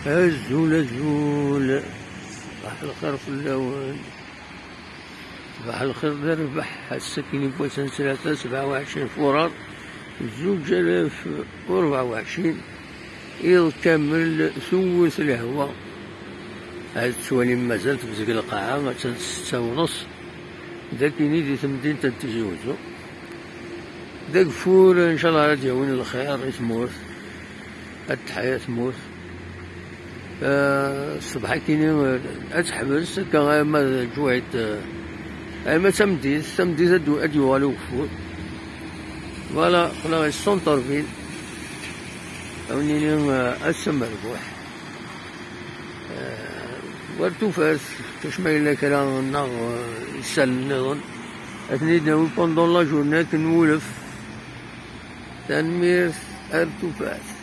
الزول صباح الخير في اللون، صباح الخير ربح السكيني بويسان 27 فراد 2024 إذ كامل ثوث الهوا. هاد التوالي مازالت في ديك القاعة حتى 6:30 داكيني دي تمدين تتجوزو داك فور إن شاء الله غادي يعاون الخير تموت هاد التحية تموت. الصباح كاينين أتحبس هكا غير ما جوعت ما تمديت غادي يوالو كفور فوالا خلا غي السونطر فيل عاونيني أسا مربوح ورتو فاس كاش ما إلا كرا النار يسال النظام أثني داوي بوندون لا جورني كنولف تنمير أرتو فاس.